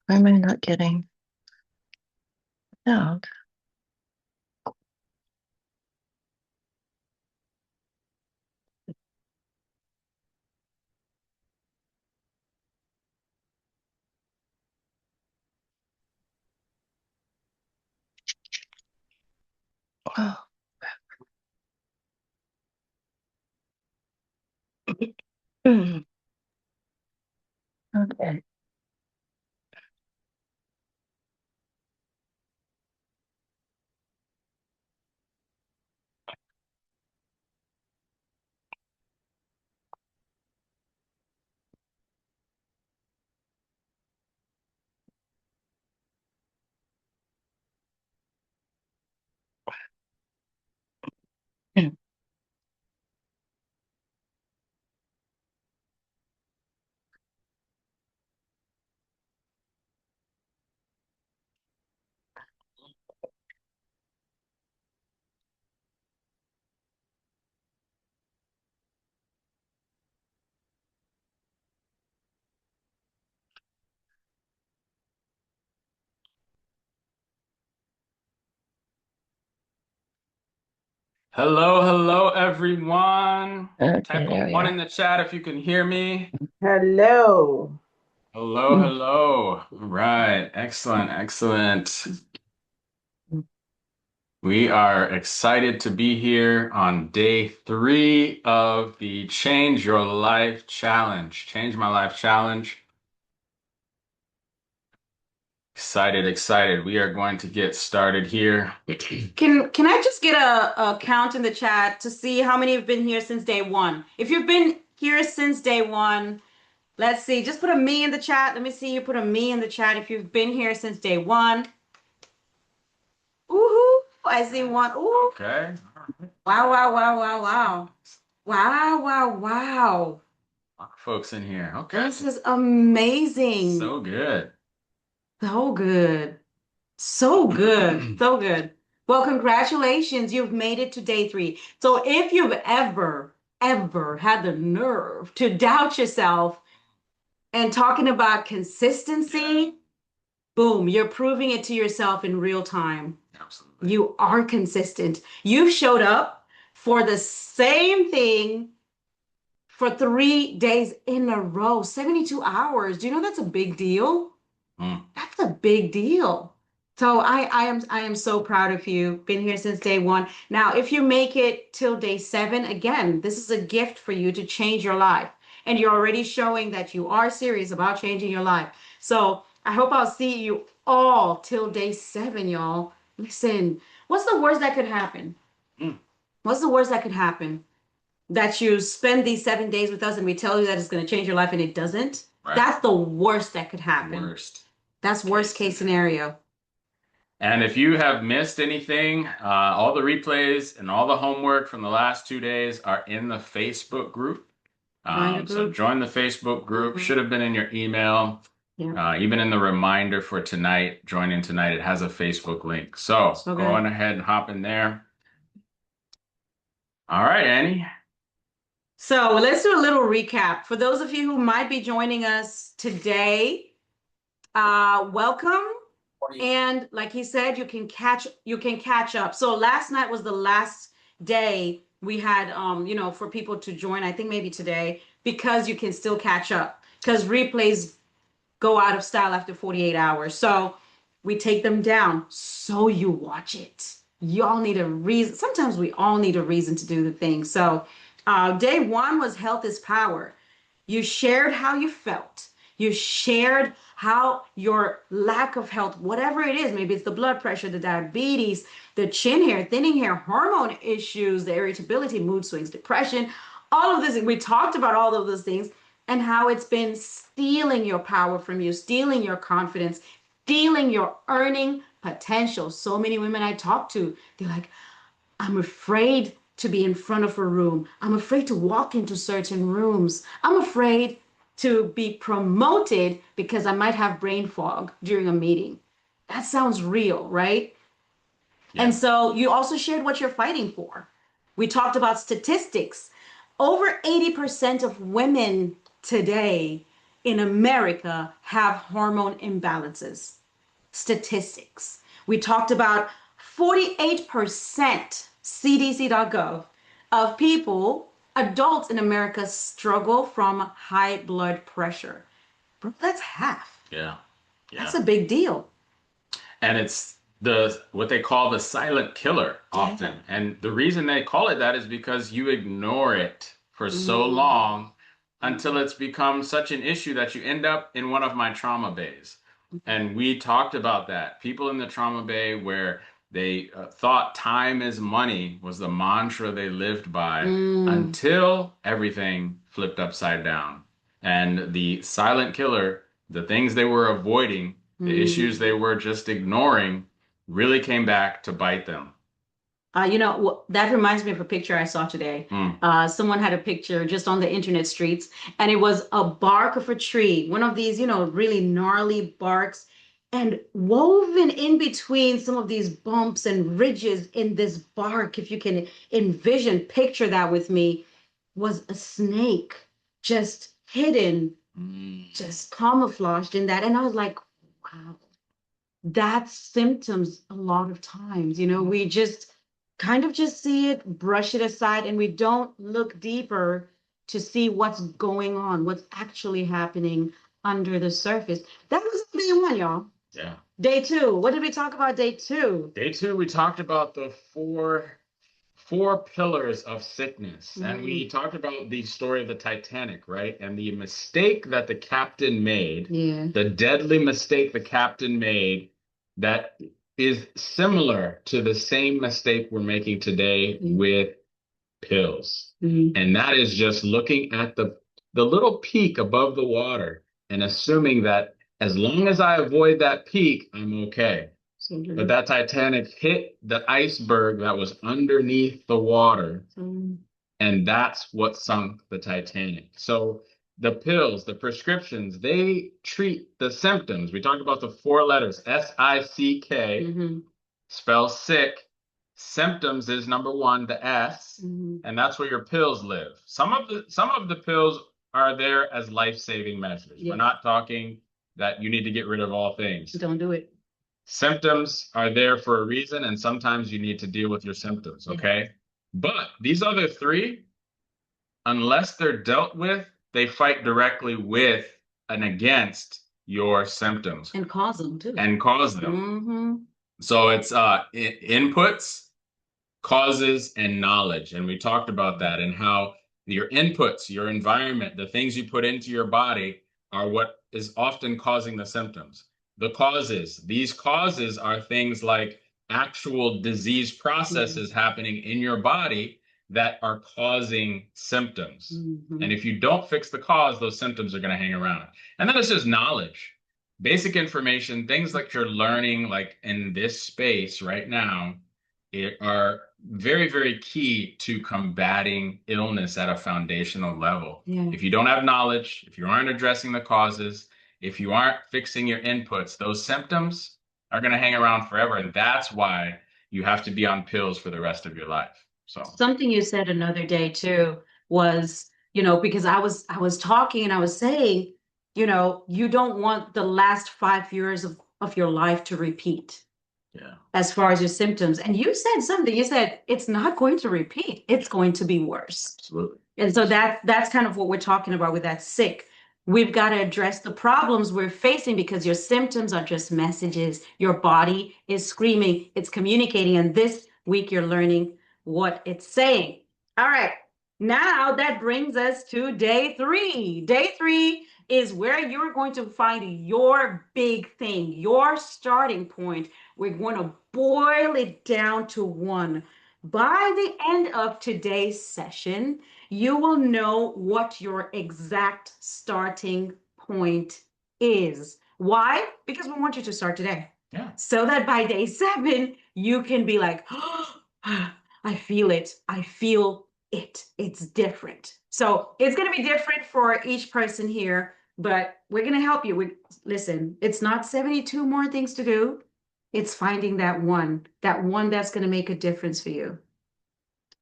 Why am I not getting out? Oh. Okay. Hello, hello, everyone. Okay, Type a there we one are. in the chat if you can hear me. Hello. Hello, hello. All right, excellent, excellent. We are excited to be here on day 3 of the Change Your Life Challenge. Change My Life Challenge. Excited, excited. We are going to get started here. Can I just get a count in the chat to see how many have been here since day one? If you've been here since day one, let's see. Just put a me in the chat. Let me see you put a me in the chat if you've been here since day one. Ooh, I see one. Ooh. Okay. Wow, wow, wow, wow, wow. Wow, wow, wow. A lot of folks in here. Okay. This is amazing. So good. So good. So good. So good. Well, congratulations. You've made it to day 3. So if you've ever had the nerve to doubt yourself and talking about consistency, boom, you're proving it to yourself in real time. Absolutely. You are consistent. You've showed up for the same thing for 3 days in a row, 72 hours. Do you know that's a big deal? That's a big deal. So I am so proud of you. Been here since day one. Now, if you make it till day 7, again, this is a gift for you to change your life. And you're already showing that you are serious about changing your life. So I hope I'll see you all till day 7, y'all. Listen, what's the worst that could happen? Mm. What's the worst that could happen? That you spend these 7 days with us and we tell you that it's going to change your life and it doesn't? Right. That's the worst that could happen. Worst. That's worst case scenario. And if you have missed anything, all the replays and all the homework from the last 2 days are in the Facebook group. So join the Facebook group. Should have been in your email. Yeah. Even in the reminder for tonight, joining tonight, it has a Facebook link. So go on ahead and hop in there. All right, Annie. So let's do a little recap. For those of you who might be joining us today, welcome. And like he said, you can catch up. So last night was the last day we had for people to join. I think maybe today, because you can still catch up because replays go out of style after 48 hours. So we take them down so you watch it. Y'all need a reason. Sometimes we all need a reason to do the thing. So Day one was health is power. You shared how you felt. You shared how your lack of health, whatever it is, maybe it's the blood pressure, the diabetes, the chin hair, thinning hair, hormone issues, the irritability, mood swings, depression, all of this. We talked about all of those things and how it's been stealing your power from you, stealing your confidence, stealing your earning potential. So many women I talk to, they're like, I'm afraid to be in front of a room. I'm afraid to walk into certain rooms. I'm afraid to be promoted because I might have brain fog during a meeting. That sounds real, right? Yeah. And so you also shared what you're fighting for. We talked about statistics. Over 80% of women today in America have hormone imbalances. Statistics. We talked about 48% CDC.gov of people, adults in America, struggle from high blood pressure. Bro, that's half. Yeah. Yeah. That's a big deal. And it's the what they call the silent killer often. Yeah. And the reason they call it that is because you ignore it for so long until it's become such an issue that you end up in one of my trauma bays. And we talked about that. People in the trauma bay where they thought time is money was the mantra they lived by until everything flipped upside down. And the silent killer, the things they were avoiding, the issues they were just ignoring, really came back to bite them. That reminds me of a picture I saw today. Someone had a picture just on the internet streets, and it was a bark of a tree, one of these, really gnarly barks, and woven in between some of these bumps and ridges in this bark, if you can envision, picture that with me, was a snake just hidden, just camouflaged in that. And I was like, wow, that's symptoms a lot of times. We just kind of just see it, brush it aside, and we don't look deeper to see what's going on, what's actually happening under the surface. That was day one, y'all. Yeah. Day two. What did we talk about day two? Day two, we talked about the four pillars of sickness. And we talked about the story of the Titanic, right? And the mistake that the captain made, the deadly mistake the captain made that is similar to the same mistake we're making today with pills. And that is just looking at the little peak above the water and assuming that as long as I avoid that peak, I'm okay. But that Titanic hit the iceberg that was underneath the water, and that's what sunk the Titanic. So the pills, the prescriptions, they treat the symptoms. We talked about the four letters, SICK, spells sick. Symptoms is number one, the S, and that's where your pills live. Some of the pills are there as life-saving measures. We're not talking that you need to get rid of all things. Don't do it. Symptoms are there for a reason, and sometimes you need to deal with your symptoms, okay? But these other three, unless they're dealt with, they fight directly with and against your symptoms. And cause them, too. And cause them. So it's inputs, causes, and knowledge. And we talked about that and how your inputs, your environment, the things you put into your body are what is often causing the symptoms. The causes, these causes are things like actual disease processes happening in your body that are causing symptoms. And if you don't fix the cause, those symptoms are going to hang around. And then it's just knowledge, basic information, things like you're learning, like in this space right now, are very, very key to combating illness at a foundational level. If you don't have knowledge, if you aren't addressing the causes, if you aren't fixing your inputs, those symptoms are going to hang around forever. And that's why you have to be on pills for the rest of your life. So something you said another day too was, because I was talking and I was saying, you don't want the last 5 years of your life to repeat. As far as your symptoms. And you said something, you said it's not going to repeat, it's going to be worse. Absolutely. And so that's kind of what we're talking about with that sick. We've got to address the problems we're facing because your symptoms are just messages. Your body is screaming, it's communicating. And this week you're learning what it's saying. All right. Now that brings us to day 3. Day 3 is where you're going to find your big thing, your starting point. We're going to boil it down to one. By the end of today's session, you will know what your exact starting point is. Why? Because we want you to start today. Yeah. So that by day 7, you can be like, oh, I feel it. I feel it. It's different. So it's going to be different for each person here, but we're going to help you. Listen, it's not 72 more things to do. It's finding that one that's going to make a difference for you.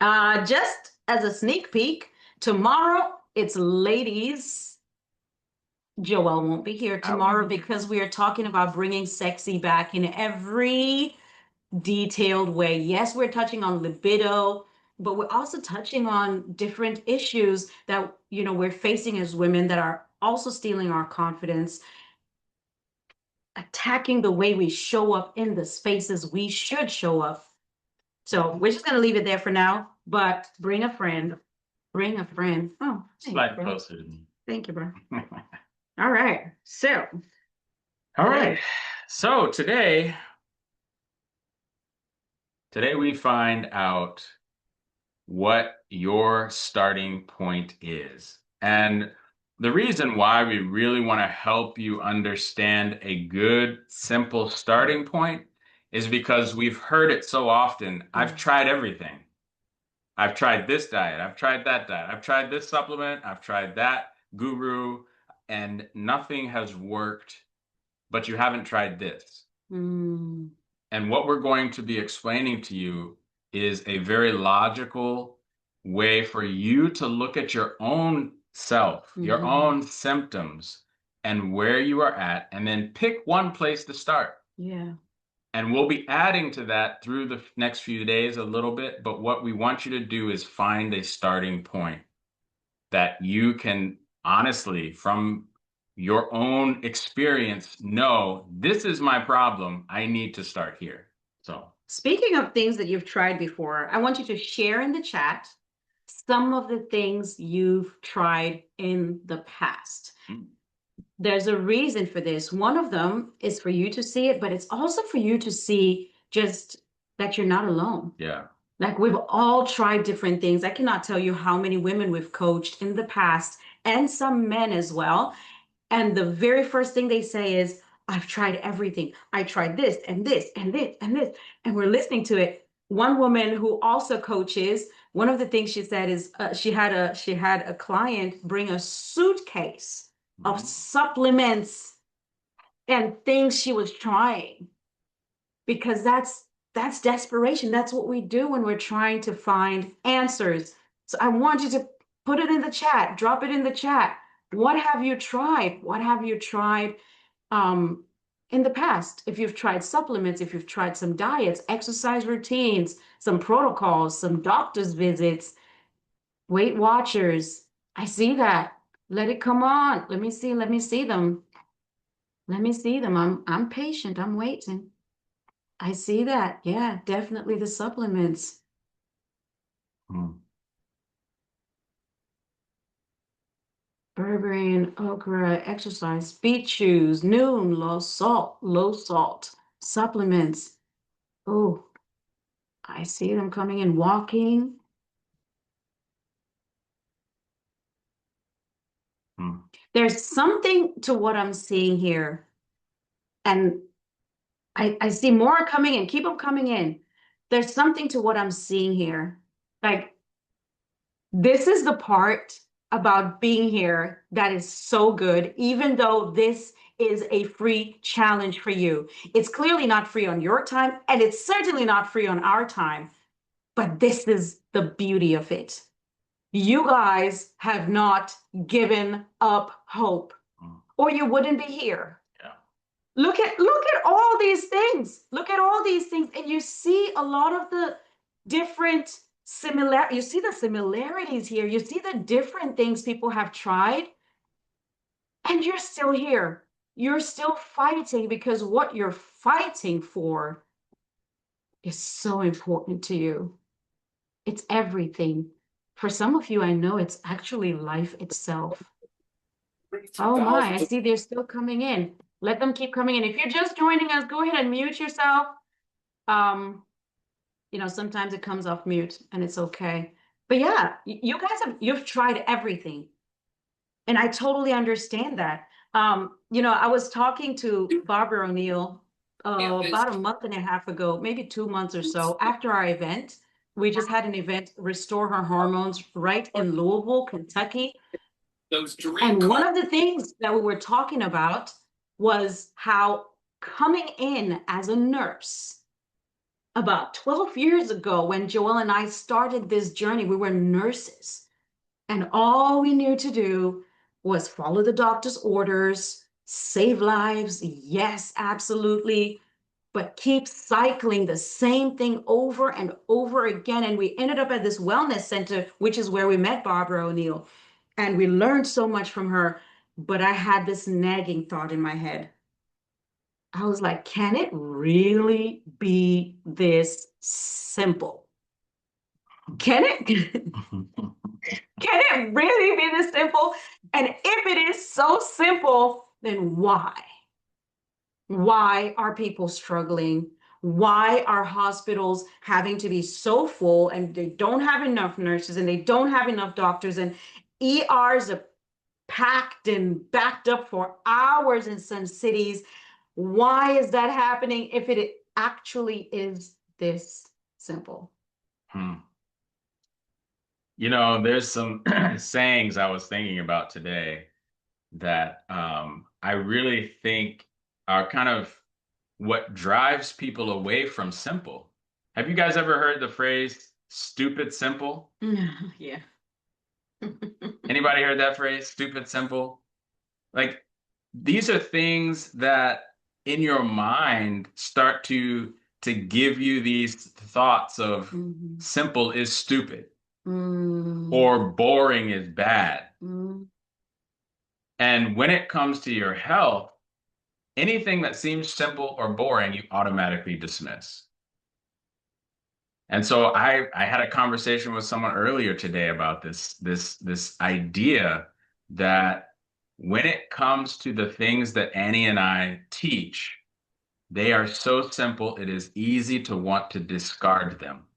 Just as a sneak peek, tomorrow it's ladies. Joelle won't be here tomorrow because we are talking about bringing sexy back in every detailed way. Yes, we're touching on libido, but we're also touching on different issues that, we're facing as women that are also stealing our confidence, attacking the way we show up in the spaces we should show up. So we're just going to leave it there for now, but bring a friend. Bring a friend. Oh, Slide closer to me. Thank you, bro. All right. So. All right. So today we find out what your starting point is. And the reason why we really want to help you understand a good, simple starting point is because we've heard it so often. I've tried everything. I've tried this diet. I've tried that diet. I've tried this supplement. I've tried that guru, and nothing has worked, but you haven't tried this. And what we're going to be explaining to you is a very logical way for you to look at your own self, your own symptoms, and where you are at, and then pick one place to start. Yeah. And we'll be adding to that through the next few days a little bit, but what we want you to do is find a starting point that you can honestly, from your own experience, know this is my problem. I need to start here. So, speaking of things that you've tried before, I want you to share in the chat some of the things you've tried in the past. There's a reason for this. One of them is for you to see it, but it's also for you to see just that you're not alone. Yeah. Like we've all tried different things. I cannot tell you how many women we've coached in the past and some men as well. And the very first thing they say is, I've tried everything. I tried this and this and this and this. And we're listening to it. One woman who also coaches, one of the things she said is she had a client bring a suitcase of supplements and things she was trying, because that's desperation. That's what we do when we're trying to find answers. So I want you to put it in the chat, drop it in the chat. What have you tried? What have you tried in the past? If you've tried supplements, if you've tried some diets, exercise routines, some protocols, some doctor's visits, Weight Watchers. I see that. Let it come on. Let me see them. Let me see them. I'm patient. I'm waiting. I see that. Yeah, definitely the supplements. Berberine, okra, exercise, beet chews, noon, low salt, supplements. Oh, I see them coming in. Walking. There's something to what I'm seeing here. And I see more coming in. Keep them coming in. There's something to what I'm seeing here. Like, this is the part about being here that is so good, even though this is a free challenge for you. It's clearly not free on your time, and it's certainly not free on our time. But this is the beauty of it. You guys have not given up hope, or you wouldn't be here. Yeah. Look at all these things. Look at all these things, and you see a lot of the different you see the similarities here. You see the different things people have tried, and you're still here. You're still fighting because what you're fighting for is so important to you. It's everything. For some of you, I know it's actually life itself. Oh my, I see they're still coming in. Let them keep coming in. If you're just joining us, go ahead and mute yourself. Um, sometimes it comes off mute and it's okay. But yeah, you guys you've tried everything. And I totally understand that. I was talking to Barbara O'Neill about a month and a half ago, maybe 2 months or so, after our event. We just had an event, Restore Her Hormones, right in Louisville, Kentucky. And one of the things that we were talking about was how coming in as a nurse about 12 years ago, when Joelle and I started this journey, we were nurses. And all we knew to do was follow the doctor's orders, save lives. Yes, absolutely. But keep cycling the same thing over and over again. And we ended up at this wellness center, which is where we met Barbara O'Neill. And we learned so much from her. But I had this nagging thought in my head. I was like, can it really be this simple? Can it? Can it really be this simple? And if it is so simple, then why? Why are people struggling? Why are hospitals having to be so full and they don't have enough nurses and they don't have enough doctors and ERs are packed and backed up for hours in some cities? Why is that happening if it actually is this simple? There's some sayings I was thinking about today that I really think are kind of what drives people away from simple. Have you guys ever heard the phrase stupid simple? Yeah. Anybody heard that phrase, stupid simple? Like these are things that in your mind start to give you these thoughts of simple is stupid or boring is bad. And when it comes to your health, anything that seems simple or boring, you automatically dismiss. And so I had a conversation with someone earlier today about this idea that when it comes to the things that Annie and I teach, they are so simple, it is easy to want to discard them.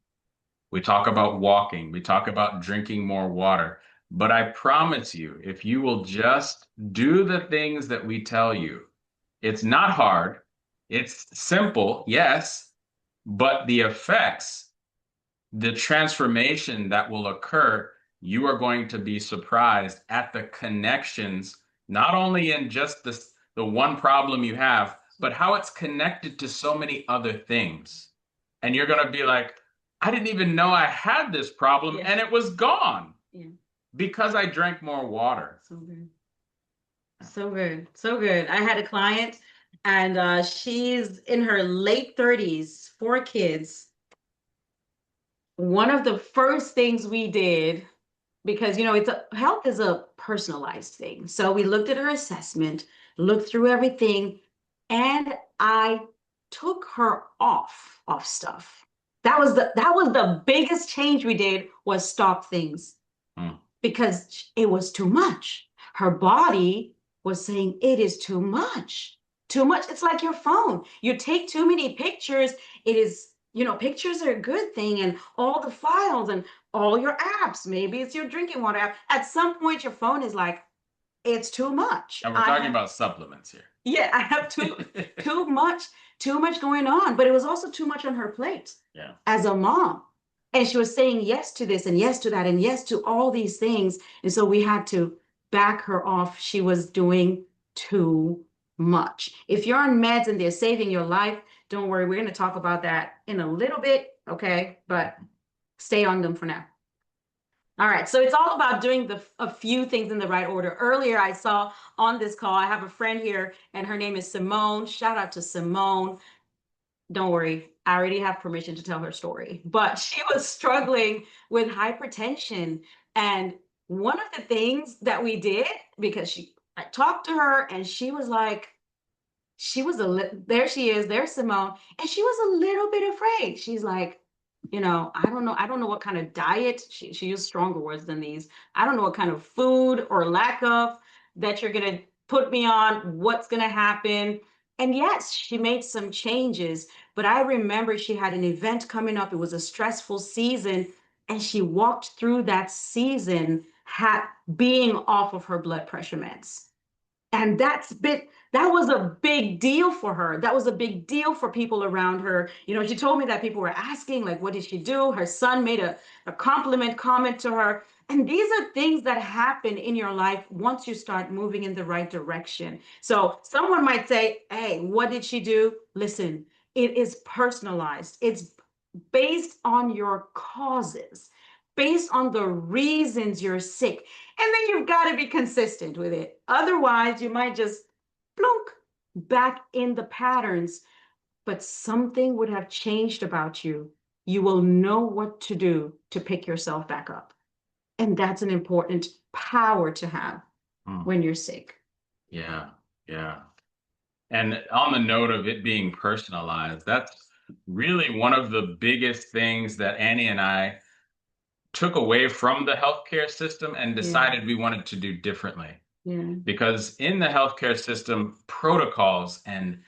We talk about walking, we talk about drinking more water, but I promise you, if you will just do the things that we tell you, it's not hard, it's simple, yes, but the effects, the transformation that will occur, you are going to be surprised at the connections, not only in just the one problem you have, but how it's connected to so many other things. And you're going to be like, I didn't even know I had this problem, and it was gone because I drank more water. So good. So good. So good. I had a client and she's in her late 30s, 4 kids. One of the first things we did, because health is a personalized thing. So we looked at her assessment, looked through everything, and I took her off stuff. That was the biggest change we did, was stop things. Because it was too much. Her body was saying it is too much. Too much. It's like your phone. You take too many pictures. It is, pictures are a good thing, and all the files and all your apps. Maybe it's your drinking water app. At some point, your phone is like, it's too much. And we're talking about supplements here. Yeah, I have too much going on. But it was also too much on her plate. Yeah. As a mom. And she was saying yes to this and yes to that and yes to all these things. And so we had to back her off. She was doing too much. If you're on meds and they're saving your life, don't worry. We're going to talk about that in a little bit. Okay. But stay on them for now. All right. So it's all about doing a few things in the right order. Earlier, I saw on this call, I have a friend here and her name is Simone. Shout out to Simone. Don't worry, I already have permission to tell her story. But she was struggling with hypertension. And one of the things that we did, because I talked to her and she was like, there she is, there's Simone. And she was a little bit afraid. She's like, I don't know what kind of diet, she used stronger words than these. I don't know what kind of food or lack of that you're going to put me on, what's going to happen. And yes, she made some changes, but I remember she had an event coming up. It was a stressful season, and she walked through that season being off of her blood pressure meds. And that was a big deal for her. That was a big deal for people around her. She told me that people were asking, like, what did she do? Her son made a compliment comment to her. And these are things that happen in your life once you start moving in the right direction. So someone might say, hey, what did she do? Listen, it is personalized. It's based on your causes, based on the reasons you're sick. And then you've got to be consistent with it. Otherwise, you might just plunk back in the patterns, but something would have changed about you. You will know what to do to pick yourself back up. And that's an important power to have when you're sick. Yeah, yeah. And on the note of it being personalized, that's really one of the biggest things that Annie and I took away from the healthcare system and decided we wanted to do differently. Yeah. Because in the healthcare system, protocols and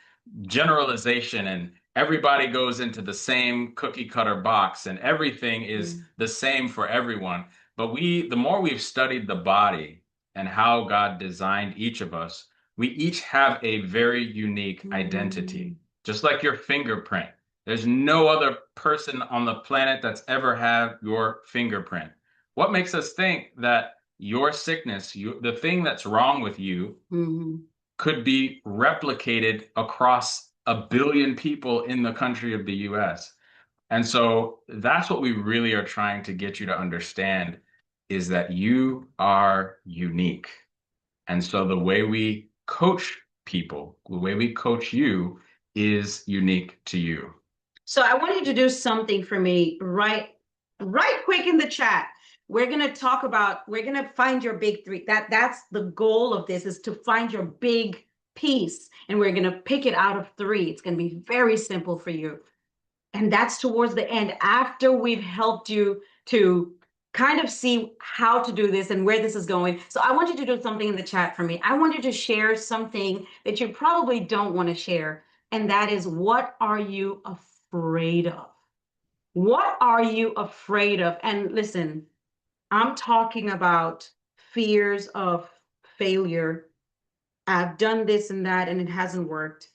generalization and everybody goes into the same cookie cutter box and everything is the same for everyone. But the more we've studied the body and how God designed each of us, we each have a very unique identity, just like your fingerprint. There's no other person on the planet that's ever had your fingerprint. What makes us think that your sickness, the thing that's wrong with you, could be replicated across 1 billion people in the country of the US? And so that's what we really are trying to get you to understand is that you are unique. And so the way we coach people, the way we coach you is unique to you. So I want you to do something for me right quick in the chat. We're going to find your big three. That's the goal of this, is to find your big piece. And we're going to pick it out of three. It's going to be very simple for you. And that's towards the end, after we've helped you to kind of see how to do this and where this is going. So I want you to do something in the chat for me. I want you to share something that you probably don't want to share. And that is, what are you afraid of? What are you afraid of? And listen, I'm talking about fears of failure. I've done this and that and it hasn't worked.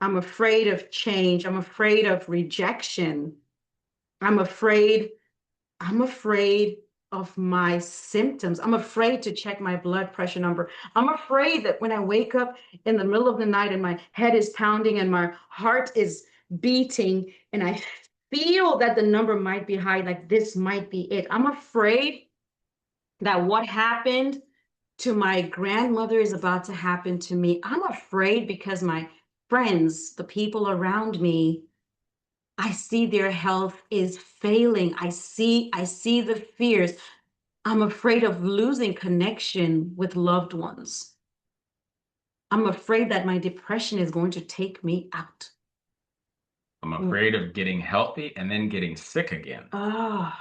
I'm afraid of change. I'm afraid of rejection. I'm afraid of my symptoms. I'm afraid to check my blood pressure number. I'm afraid that when I wake up in the middle of the night and my head is pounding and my heart is beating and I feel that the number might be high, like this might be it. I'm afraid that what happened to my grandmother is about to happen to me. I'm afraid because my friends, the people around me, I see their health is failing. I see the fears. I'm afraid of losing connection with loved ones. I'm afraid that my depression is going to take me out. I'm afraid of getting healthy and then getting sick again. Oh,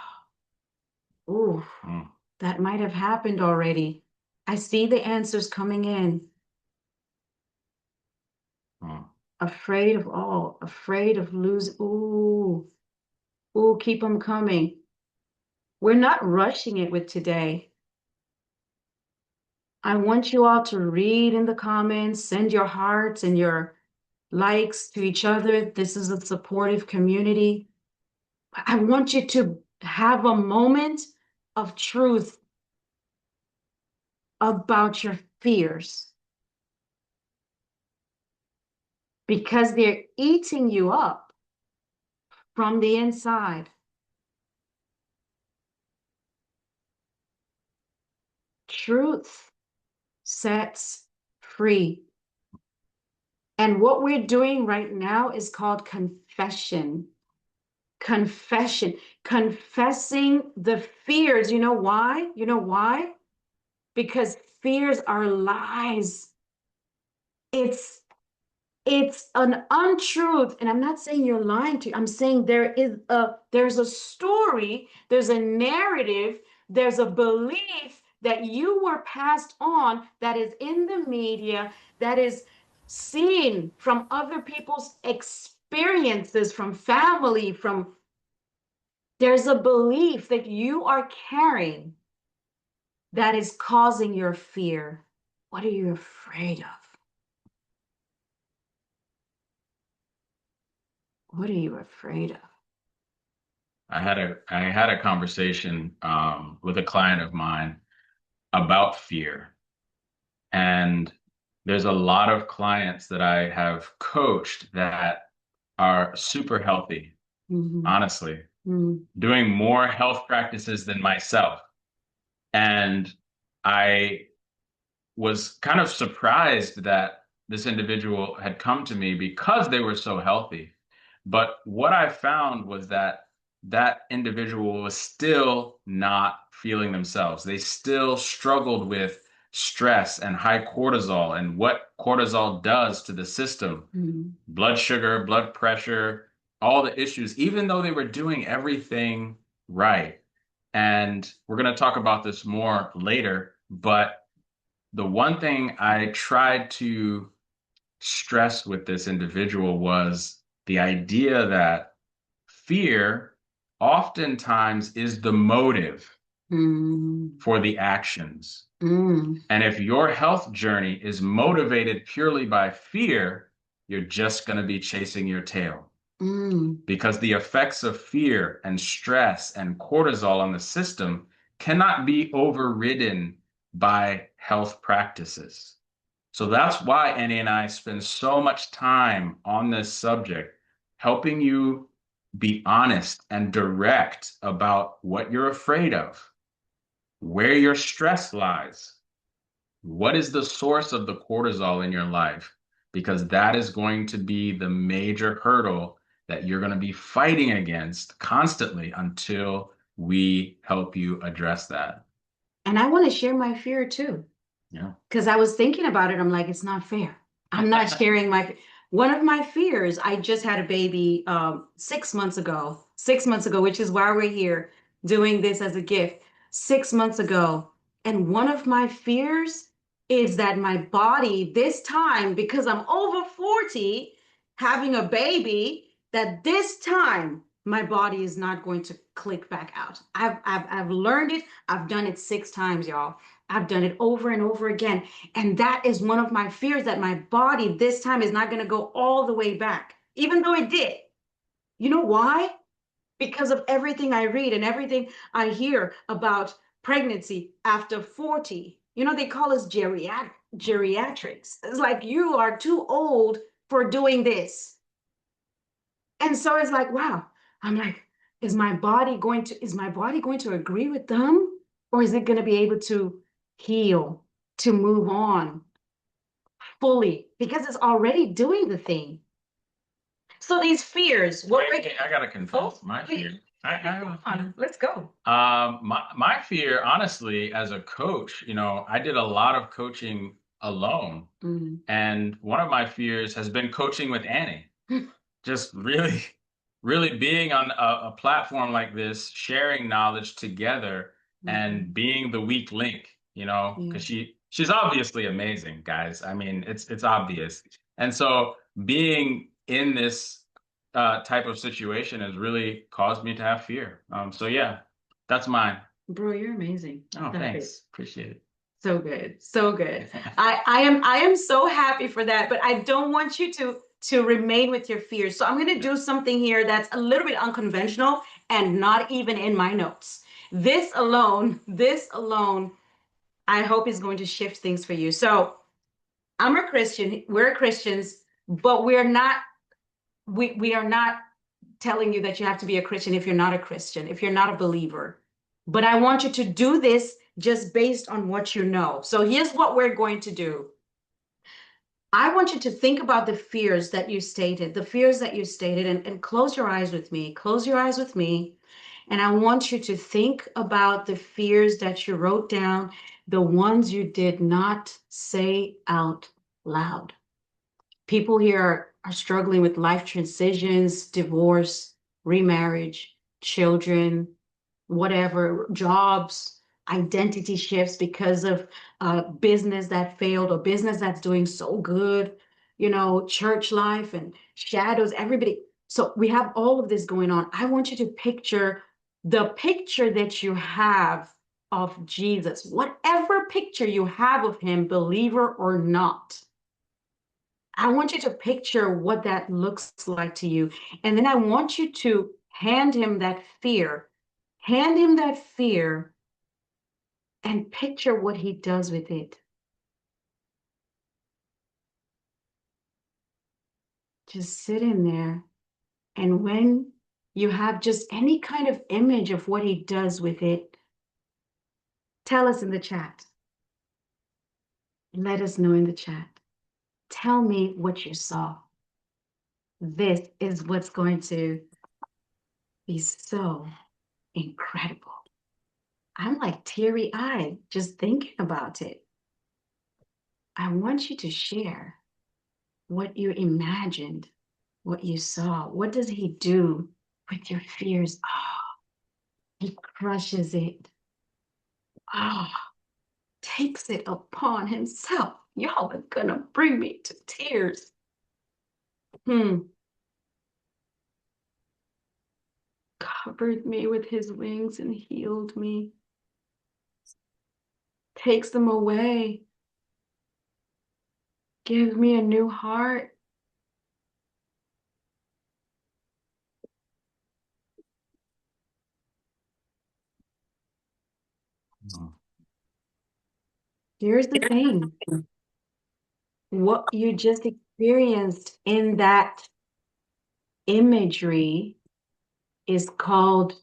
that might have happened already. I see the answers coming in. Afraid of all, afraid of losing. Ooh, keep them coming. We're not rushing it with today. I want you all to read in the comments, send your hearts and your likes to each other. This is a supportive community. I want you to have a moment of truth about your fears, because they're eating you up from the inside. Truth sets free. And what we're doing right now is called confession. Confession, confessing the fears. You know why? You know why? Because fears are lies. It's It's an untruth, and I'm not saying you're lying to you. I'm saying there's a story, there's a narrative, there's a belief that you were passed on that is in the media, that is seen from other people's experiences, from family, from there's a belief that you are carrying that is causing your fear. What are you afraid of? What are you afraid of? I had a conversation with a client of mine about fear. And there's a lot of clients that I have coached that are super healthy, Mhm. honestly, Mhm. doing more health practices than myself. And I was kind of surprised that this individual had come to me because they were so healthy. But what I found was that that individual was still not feeling themselves. They still struggled with stress and high cortisol and what cortisol does to the system, Mhm. blood sugar, blood pressure, all the issues, even though they were doing everything right. And we're going to talk about this more later, but the one thing I tried to stress with this individual was the idea that fear oftentimes is the motive Mm, for the actions. mm, And if your health journey is motivated purely by fear, you're just going to be chasing your tail mm. because the effects of fear and stress and cortisol on the system cannot be overridden by health practices. So that's why Annie and I spend so much time on this subject, helping you be honest and direct about what you're afraid of, where your stress lies, what is the source of the cortisol in your life, because that is going to be the major hurdle that you're going to be fighting against constantly until we help you address that. And I want to share my fear too. Yeah. Because I was thinking about it. I'm like, it's not fair. I'm not sharing one of my fears. I just had a baby 6 months ago. 6 months ago, which is why we're here doing this as a gift. 6 months ago. And one of my fears is that my body, this time, because I'm over 40, having a baby, that this time my body is not going to click back out. I've learned it. I've done it 6 times, y'all. I've done it over and over again. And that is one of my fears, that my body this time is not going to go all the way back, even though it did. You know why? Because of everything I read and everything I hear about pregnancy after 40. You know, they call us geriatrics. It's like you are too old for doing this. And so it's like, wow, I'm like, is my body going to agree with them? Or is it going to be able to heal, to move on fully? Because it's already doing the thing. So these fears, I gotta confess, my please, fear. come on, let's go. My fear, honestly, as a coach, I did a lot of coaching alone, Mm. and one of my fears has been coaching with Annie. Just really, really being on a platform like this, sharing knowledge together Mhm. and being the weak link, Yeah. because she's obviously amazing, guys. I mean, it's obvious. And so being in this type of situation has really caused me to have fear. So yeah, that's mine. Bro, you're amazing. Oh, Stop it. thanks. Appreciate it. So good. So good. I am so happy for that, but I don't want you to remain with your fears. So I'm going to do something here that's a little bit unconventional and not even in my notes. This alone, I hope is going to shift things for you. So I'm a Christian. We're Christians, but we are not telling you that you have to be a Christian if you're not a Christian, if you're not a believer. But I want you to do this just based on what you know. So here's what we're going to do. I want you to think about the fears that you stated, and close your eyes with me. Close your eyes with me. And I want you to think about the fears that you wrote down, the ones you did not say out loud. People here are struggling with life transitions, divorce, remarriage, children, whatever, jobs, identity shifts because of business that failed or business that's doing so good, church life and shadows, everybody. So we have all of this going on. I want you to picture the picture that you have of Jesus, whatever picture you have of him, believer or not. I want you to picture what that looks like to you. And then I want you to hand him that fear. Hand him that fear and picture what he does with it. Just sit in there. And when you have just any kind of image of what he does with it, tell us in the chat. Let us know in the chat. Tell me what you saw. This is what's going to be so incredible. I'm like teary-eyed just thinking about it. I want you to share what you imagined, what you saw. What does he do with your fears? Oh, he crushes it. Oh, takes it upon himself. Y'all are gonna bring me to tears. Covered me with his wings and healed me. Takes them away. Give me a new heart. Here's the thing. What you just experienced in that imagery is called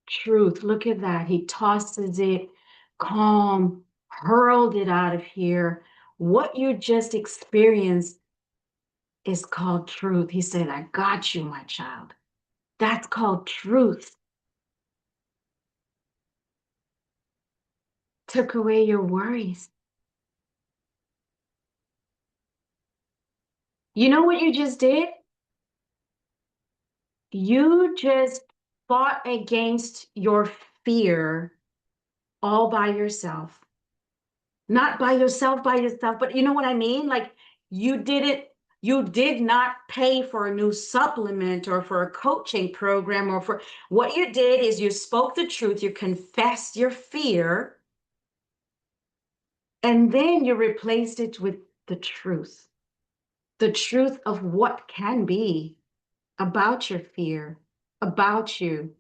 truth. Look at that. He tosses it calm, hurled it out of here. What you just experienced is called truth. He said, I got you, my child. That's called truth. Took away your worries. You know what you just did? You just fought against your fear all by yourself. Not by yourself, but you know what I mean? Like you did not pay for a new supplement or for a coaching program or for what you did is you spoke the truth, you confessed your fear, and then you replaced it with the truth of what can be about your fear, about you.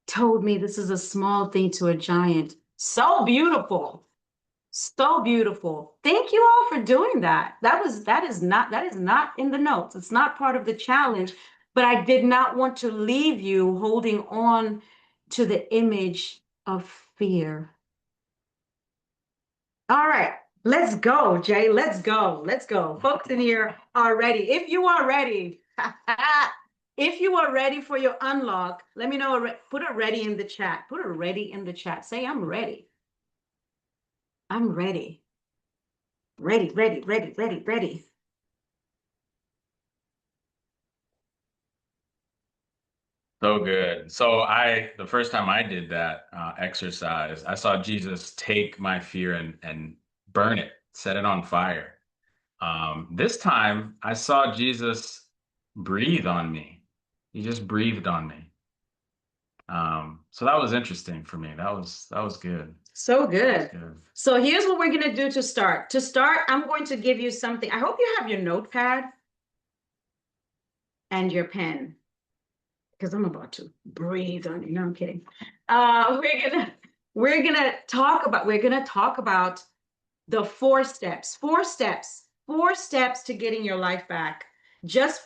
Told me this is a small thing to a giant. So beautiful. So beautiful. Thank you all for doing that. That is not in the notes. It's not part of the challenge, but I did not want to leave you holding on to the image of fear. All right, let's go, Jay. Let's go. Let's go. Folks in here are ready. If you are ready, if you are ready for your unlock, let me know. Put a ready in the chat. Put a ready in the chat. Say, I'm ready. I'm ready. Ready, ready, ready, ready, ready. So good. So the first time I did that exercise, I saw Jesus take my fear and burn it, set it on fire. This time I saw Jesus breathe on me. He just breathed on me. So that was interesting for me. That was good. So good. Good. So here's what we're gonna do to start. To start, I'm going to give you something. I hope you have your notepad and your pen, because I'm about to breathe on you. No, I'm kidding. We're gonna talk about the 4 steps. 4 steps to getting your life back. Just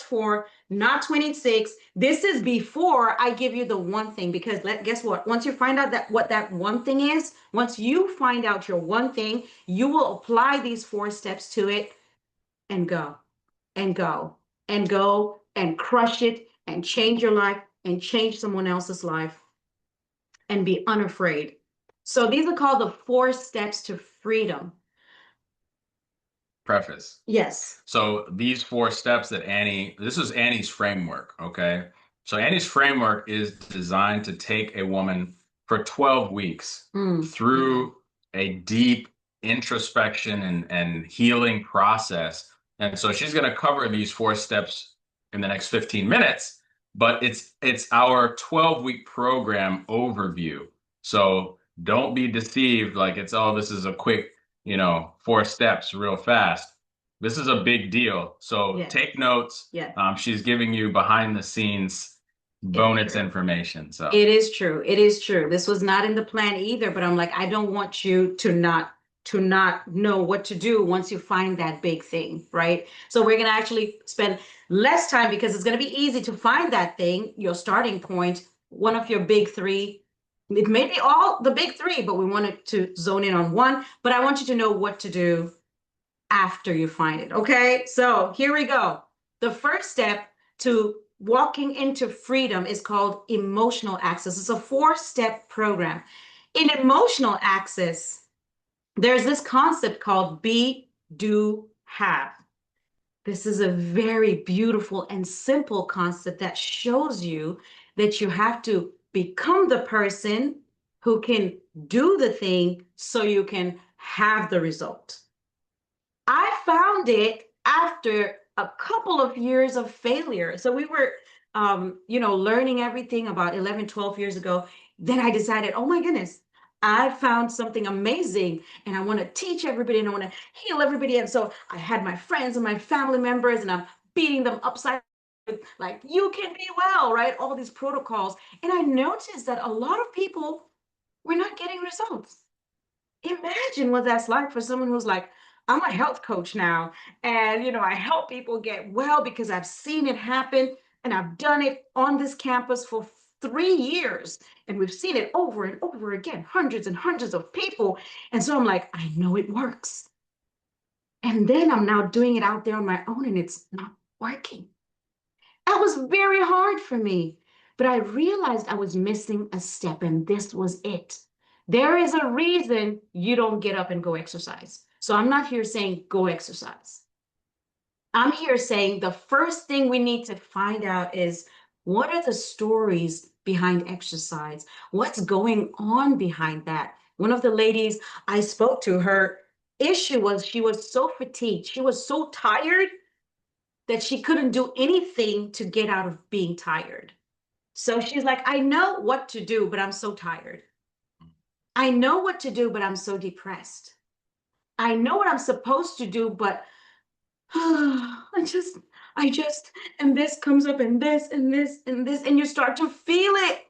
four, not 26. This is before I give you the one thing, because guess what? Once you find out what that one thing is, once you find out your one thing, you will apply these 4 steps to it and go and go and go and crush it and change your life and change someone else's life and be unafraid. So these are called the 4 steps to freedom. preface. Yes. So these 4 steps that this is Annie's framework, okay? So Annie's framework is designed to take a woman for 12 weeks through a deep introspection and healing process. And so she's going to cover these 4 steps in the next 15 minutes, but it's our 12-week program overview. So don't be deceived like it's, oh, this is a quick, 4 steps real fast. This is a big deal. So Yes. take notes. Yeah. She's giving you behind the scenes bonus information. So it is true. It is true. This was not in the plan either, but I'm like, I don't want you to not know what to do once you find that big thing, right? So we're going to actually spend less time because it's going to be easy to find that thing, your starting point, one of your big 3. It may be all the big 3, but we wanted to zone in on one. But I want you to know what to do after you find it. Okay, so here we go. The first step to walking into freedom is called emotional access. It's a 4-step program. In emotional access, there's this concept called be, do, have. This is a very beautiful and simple concept that shows you that you have to become the person who can do the thing so you can have the result. I found it after a couple of years of failure. So we were, learning everything about 11, 12 years ago. Then I decided, oh my goodness, I found something amazing and I want to teach everybody and I want to heal everybody. And so I had my friends and my family members and I'm beating them upside like, you can be well, right? All these protocols. And I noticed that a lot of people were not getting results. Imagine what that's like for someone who's like, I'm a health coach now, and I help people get well because I've seen it happen and I've done it on this campus for 3 years, and we've seen it over and over again, hundreds and hundreds of people. And so I'm like, I know it works. And then I'm now doing it out there on my own, and it's not working. That was very hard for me. But I realized I was missing a step, and this was it. There is a reason you don't get up and go exercise. So I'm not here saying go exercise. I'm here saying the first thing we need to find out is what are the stories behind exercise? What's going on behind that? One of the ladies I spoke to, her issue was she was so fatigued. She was so tired that she couldn't do anything to get out of being tired. So she's like, I know what to do, but I'm so tired. I know what to do, but I'm so depressed. I know what I'm supposed to do, but I just, and this comes up and this and this and this, and you start to feel it.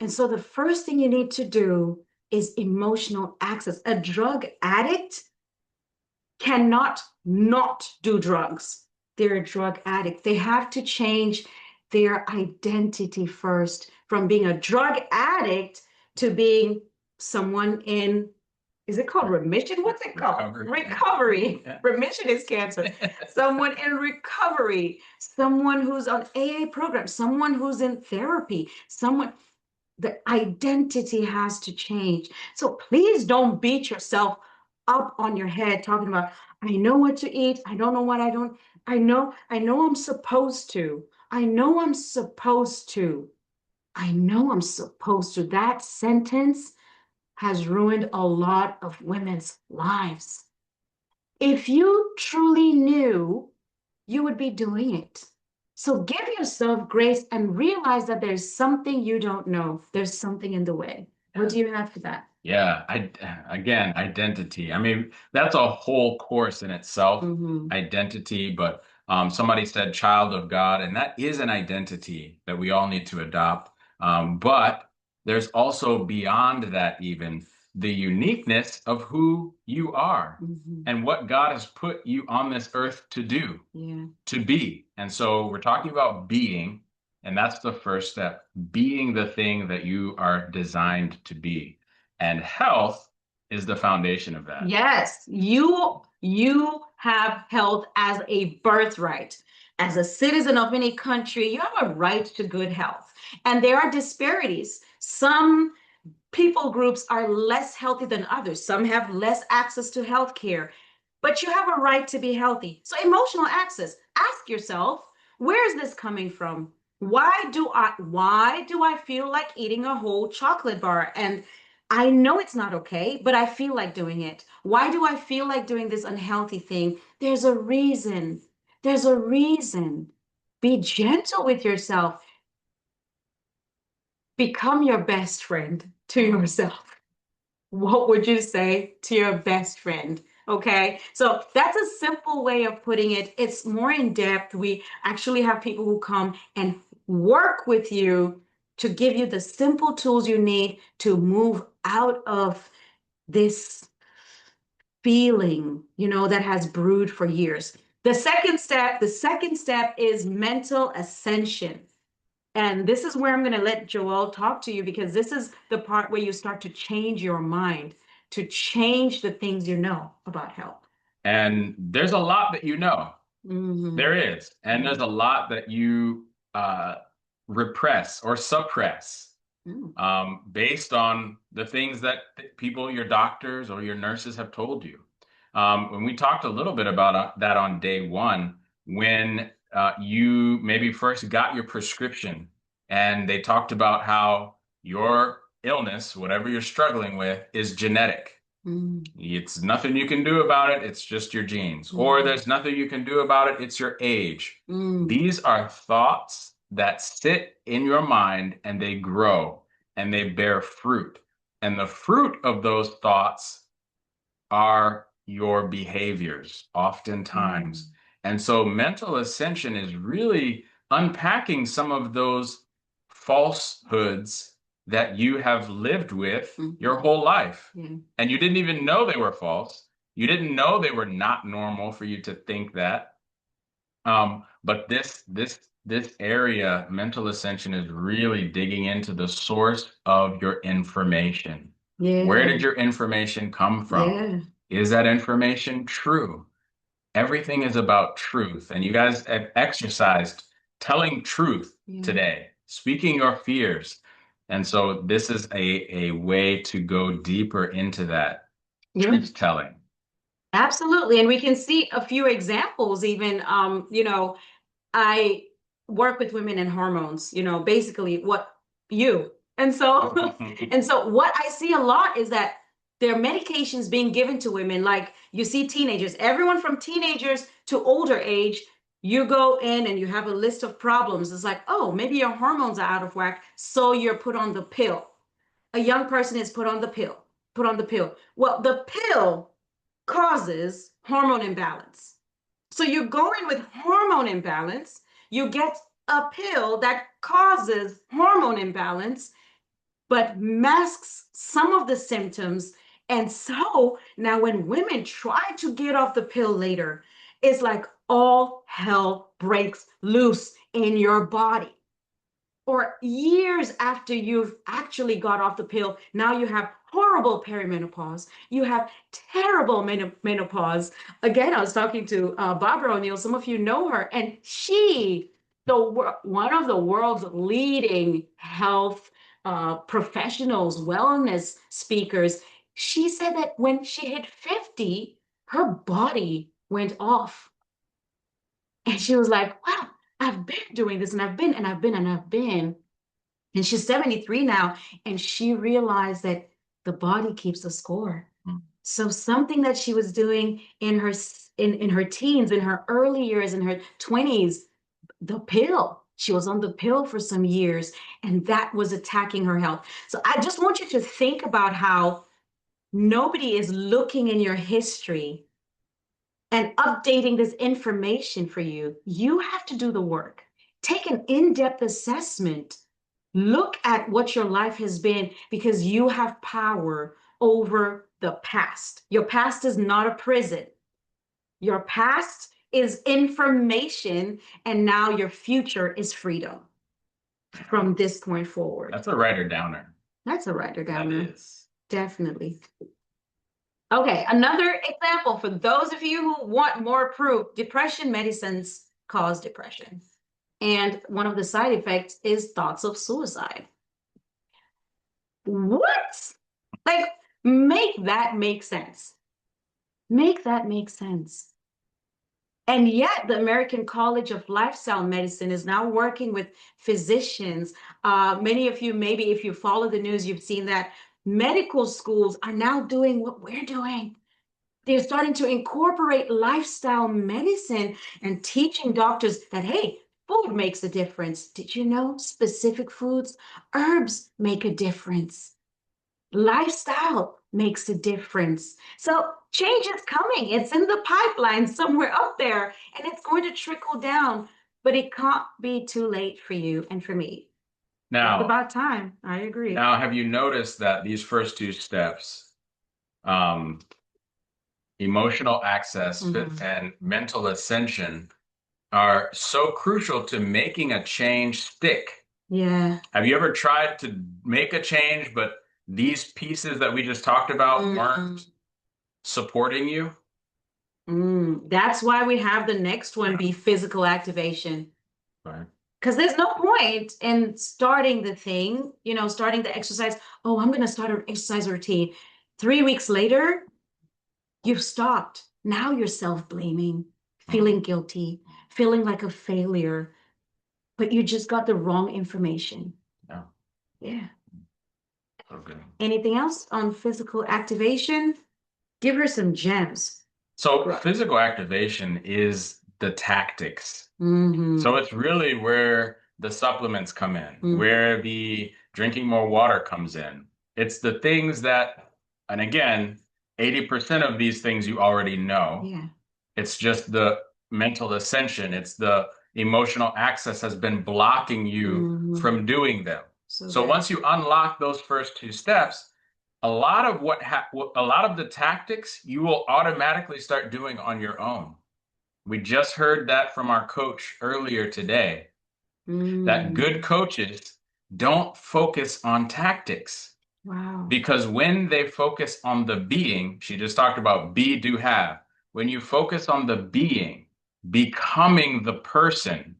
And so the first thing you need to do is emotional access. A drug addict cannot not do drugs. They're a drug addict. They have to change their identity first from being a drug addict to being someone in, is it called remission? What's it called? Recovery. Yeah. Remission is cancer. Someone in recovery, someone who's on AA program, someone who's in therapy, the identity has to change. So please don't beat yourself up on your head talking about, I know what to eat. I don't know what I don't. I know I'm supposed to. I know I'm supposed to. I know I'm supposed to. That sentence has ruined a lot of women's lives. If you truly knew, you would be doing it. So give yourself grace and realize that there's something you don't know. There's something in the way. What do you have for that? Yeah, again, identity. I mean, that's a whole course in itself, identity, but somebody said child of God, and that is an identity that we all need to adopt. But there's also beyond that, even the uniqueness of who you are and what God has put you on this earth to do, to be. And so we're talking about being, and that's the first step, being the thing that you are designed to be. And health is the foundation of that. Yes, you have health as a birthright. As a citizen of any country, you have a right to good health. And there are disparities. Some people groups are less healthy than others. Some have less access to health care. but you have a right to be healthy. So emotional access, ask yourself, where is this coming from? Why do I feel like eating a whole chocolate bar? And I know it's not okay, but I feel like doing it. Why do I feel like doing this unhealthy thing? There's a reason. There's a reason. Be gentle with yourself. Become your best friend to yourself. What would you say to your best friend? Okay, so that's a simple way of putting it. It's more in depth. We actually have people who come and work with you to give you the simple tools you need to move out of this feeling, that has brewed for years. The second step is mental ascension. And this is where I'm going to let Joel talk to you, because this is the part where you start to change your mind, to change the things you know about health. And there's a lot that you know. Mm-hmm. There is. And there's a lot that you repress or suppress based on the things that people, your doctors or your nurses have told you. When we talked a little bit about that on day one, when you maybe first got your prescription, and they talked about how your illness, whatever you're struggling with, is genetic. It's nothing you can do about it. It's just your genes. Or there's nothing you can do about it. It's your age. These are thoughts that sit in your mind and they grow and they bear fruit. And the fruit of those thoughts are your behaviors, oftentimes. And so mental ascension is really unpacking some of those falsehoods that you have lived with your whole life. And you didn't even know they were false. You didn't know they were not normal for you to think that. But this area, mental ascension, is really digging into the source of your information. Where did your information come from? Is that information true? Everything is about truth. And you guys have exercised telling truth today, speaking your fears. And so this is a way to go deeper into that truth telling. Absolutely. And we can see a few examples even. I work with women and hormones, basically what you. And so and so what I see a lot is that there are medications being given to women. Like you see teenagers, everyone from teenagers to older age, you go in and you have a list of problems. It's like, oh, maybe your hormones are out of whack, so you're put on the pill. A young person is put on the pill. Well, the pill causes hormone imbalance. So you go in with hormone imbalance, you get a pill that causes hormone imbalance, but masks some of the symptoms. And so now when women try to get off the pill later, it's like all hell breaks loose in your body. Or years after you've actually got off the pill, now you have horrible perimenopause. You have terrible menopause. Again, I was talking to Barbara O'Neill. Some of you know her, and one of the world's leading health professionals, wellness speakers. She said that when she hit 50, her body went off. And she was like, wow, I've been doing this and I've been and I've been and I've been. And she's 73 now, and she realized that the body keeps a score. So something that she was doing in her teens, in her early years, in her 20s, the pill. She was on the pill for some years, and that was attacking her health. So I just want you to think about how nobody is looking in your history and updating this information for you. You have to do the work. Take an in-depth assessment. Look at what your life has been, because you have power over the past. Your past is not a prison. Your past is information, and now your future is freedom from this point forward. That's a writer downer. That's a writer downer. That is. Definitely. Okay, another example for those of you who want more proof: depression medicines cause depression. And one of the side effects is thoughts of suicide. What? Like, make that make sense. Make that make sense. And yet, the American College of Lifestyle Medicine is now working with physicians. Many of you, maybe if you follow the news, you've seen that medical schools are now doing what we're doing. They're starting to incorporate lifestyle medicine and teaching doctors that, hey, food makes a difference. Did you know specific foods, herbs make a difference? Lifestyle makes a difference. So change is coming. It's in the pipeline somewhere up there, and it's going to trickle down, but it can't be too late for you and for me. Now, it's about time. I agree. Now, have you noticed that these first two steps, um, emotional access and mental ascension, are so crucial to making a change stick? Yeah. Have you ever tried to make a change, but these pieces that we just talked about weren't supporting you? That's why we have the next one be physical activation. Right. Because there's no point in starting the thing, starting the exercise. Oh, I'm going to start an exercise routine. 3 weeks later, you've stopped. Now you're self-blaming, feeling guilty, feeling like a failure, but you just got the wrong information. Yeah. Yeah. Okay. Anything else on physical activation? Give her some gems. So physical activation is the tactics. Mm-hmm. So it's really where the supplements come in, where the drinking more water comes in. It's the things that, and again, 80% of these things you already know. Yeah. It's just the mental ascension. It's the emotional access has been blocking you from doing them. So once you unlock those first two steps, a lot of a lot of the tactics you will automatically start doing on your own. We just heard that from our coach earlier today, that good coaches don't focus on tactics. Wow. Because when they focus on the being, she just talked about be, do, have. When you focus on the being, becoming the person,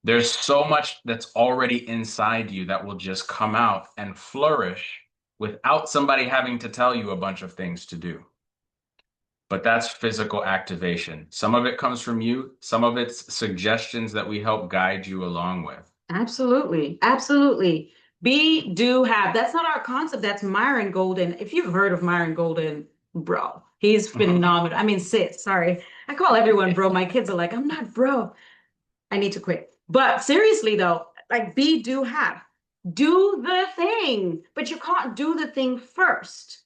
there's so much that's already inside you that will just come out and flourish without somebody having to tell you a bunch of things to do. But that's physical activation. Some of it comes from you, some of it's suggestions that we help guide you along with. Absolutely. Absolutely. Be, do, have. That's not our concept. That's Myron Golden. If you've heard of Myron Golden, bro, he's phenomenal. I mean, sis, sorry. I call everyone bro. My kids are like, I'm not bro. I need to quit. But seriously, though, like be, do, have. Do the thing, but you can't do the thing first.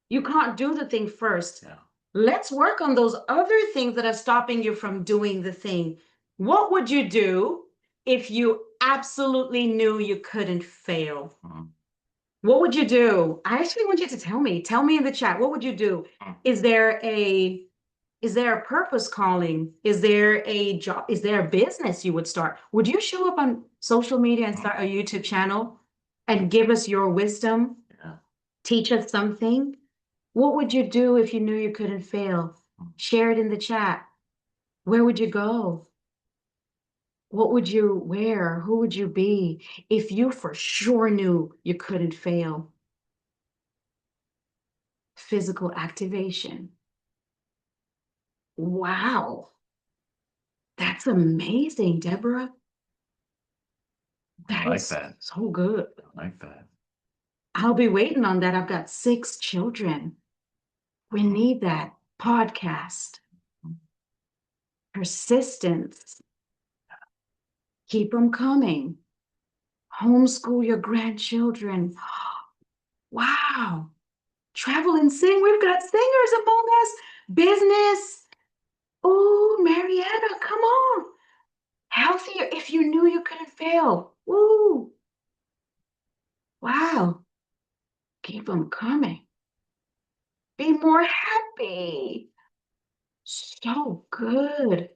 You can't do the thing first. Yeah. Let's work on those other things that are stopping you from doing the thing. What would you do if you absolutely knew you couldn't fail? What would you do? I actually want you to tell me. Tell me in the chat. What would you do? Is there a purpose calling? Is there a job? Is there a business you would start? Would you show up on social media and start a YouTube channel and give us your wisdom? Yeah. Teach us something? What would you do if you knew you couldn't fail? Share it in the chat. Where would you go? What would you wear? Who would you be if you for sure knew you couldn't fail? Physical activation. Wow. That's amazing, Deborah. I like that. So good. I like that. I'll be waiting on that. I've got 6 children. We need that podcast. Persistence. Keep them coming. Homeschool your grandchildren. Wow. Travel and sing. We've got singers among us. Business. Oh, Marietta, come on. Healthier if you knew you couldn't fail. Woo. Wow. Keep them coming. Be more happy. So good.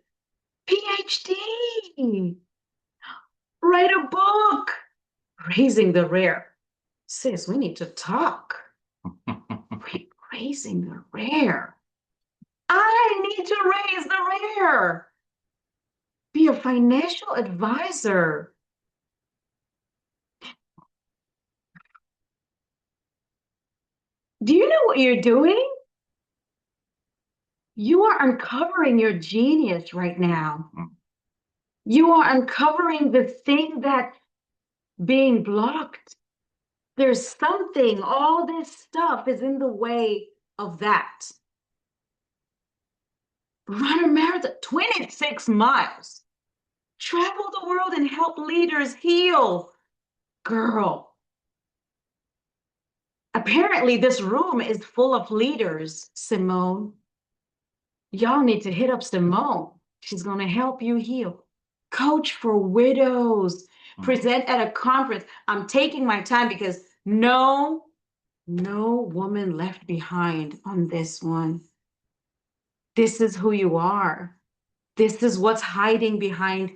PhD. Write a book. Raising the rare. Sis, we need to talk. Raising the rare. I need to raise the rare. Be a financial advisor. Do you know what you're doing? You are uncovering your genius right now. You are uncovering the thing that being blocked. There's something, all this stuff is in the way of that. Run a marathon, 26 miles. Travel the world and help leaders heal. Girl, apparently this room is full of leaders, Simone. Y'all need to hit up Simone. She's going to help you heal. Coach for widows. Present at a conference. I'm taking my time because no woman left behind on this one. This is who you are. This is what's hiding behind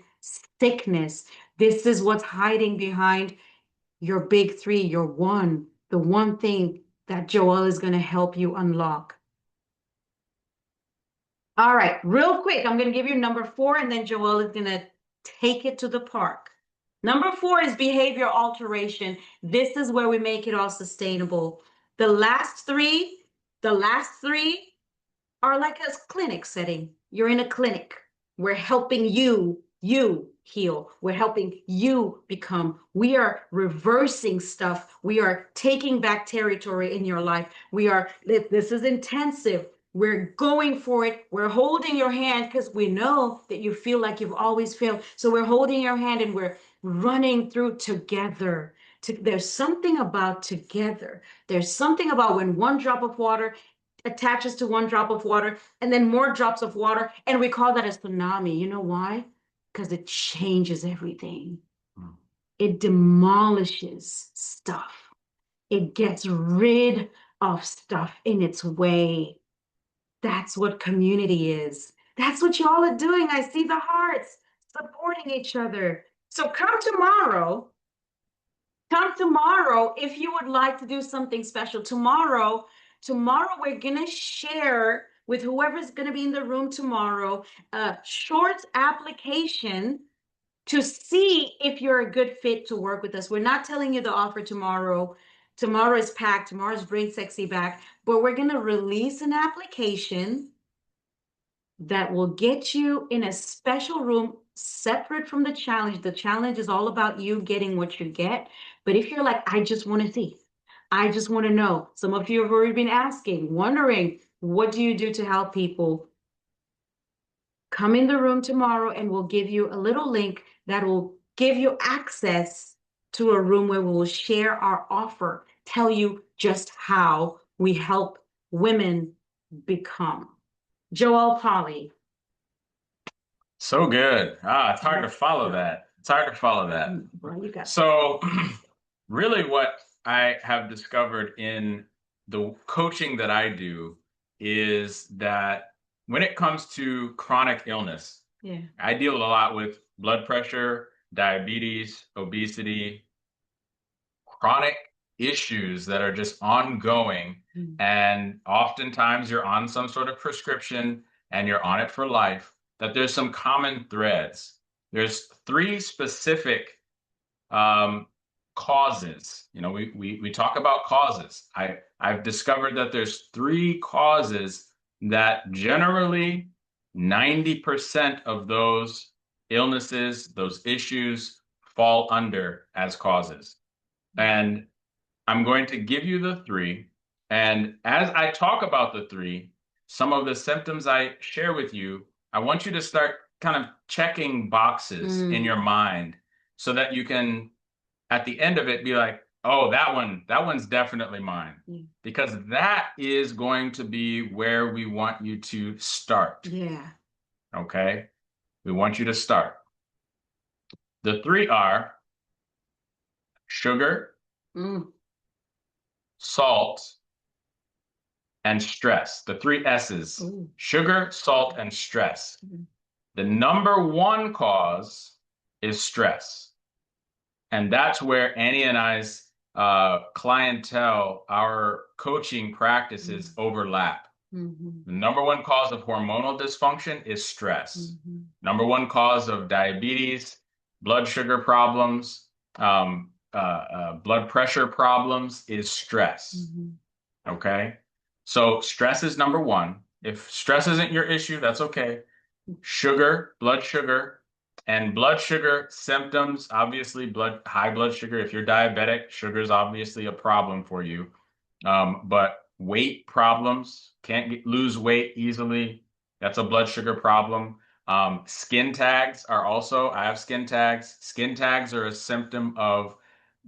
sickness. This is what's hiding behind your big three, your one, the one thing that Joel is going to help you unlock. All right, real quick, I'm going to give you number 4, and then Joel is going to take it to the park. Number 4 is behavior alteration. This is where we make it all sustainable. The last three are like a clinic setting. You're in a clinic. We're helping you heal. We're helping you become. We are reversing stuff. We are taking back territory in your life. This is intensive. We're going for it. We're holding your hand because we know that you feel like you've always failed. So we're holding your hand and we're running through together. There's something about together. There's something about when one drop of water attaches to one drop of water and then more drops of water. And we call that a tsunami. You know why? Because it changes everything. It demolishes stuff. It gets rid of stuff in its way. That's what community is. That's what y'all are doing. I see the hearts supporting each other. So come tomorrow. Come tomorrow if you would like to do something special. Tomorrow we're going to share with whoever's going to be in the room tomorrow a short application to see if you're a good fit to work with us. We're not telling you the offer tomorrow. Tomorrow is packed. Tomorrow's Bring Sexy back. But we're going to release an application that will get you in a special room separate from the challenge. The challenge is all about you getting what you get. But if you're like, I just want to see, I just want to know. Some of you have already been asking, wondering, what do you do to help people? Come in the room tomorrow and we'll give you a little link that will give you access to a room where we will share our offer, tell you just how we help women become. Joel Polly. So good. It's hard to follow that. It's hard to follow that. Well, you got So really what I have discovered in the coaching that I do is that when it comes to chronic illness, I deal a lot with blood pressure, diabetes, obesity, chronic issues that are just ongoing. And oftentimes you're on some sort of prescription and you're on it for life, that there's some common threads. There's 3 specific causes. You know, we talk about causes. I've discovered that there's 3 causes that generally 90% of those illnesses, those issues fall under as causes. And I'm going to give you the 3. And as I talk about the 3, some of the symptoms I share with you, I want you to start kind of checking boxes in your mind so that you can, at the end of it, be like, oh, that one's definitely mine. Because that is going to be where we want you to start. Yeah. Okay? We want you to start. The 3 are sugar, salt, and stress. The 3 S's. Sugar, salt, and stress. The number 1 cause is stress. And that's where Annie and I's clientele, our coaching practices overlap. The number 1 cause of hormonal dysfunction is stress. Number 1 cause of diabetes, blood sugar problems, blood pressure problems is stress. Okay? So stress is number 1. If stress isn't your issue, that's okay. Sugar, blood sugar, and blood sugar symptoms, obviously high blood sugar. If you're diabetic, sugar is obviously a problem for you. But weight problems, lose weight easily. That's a blood sugar problem. Skin tags are also, I have skin tags. Skin tags are a symptom of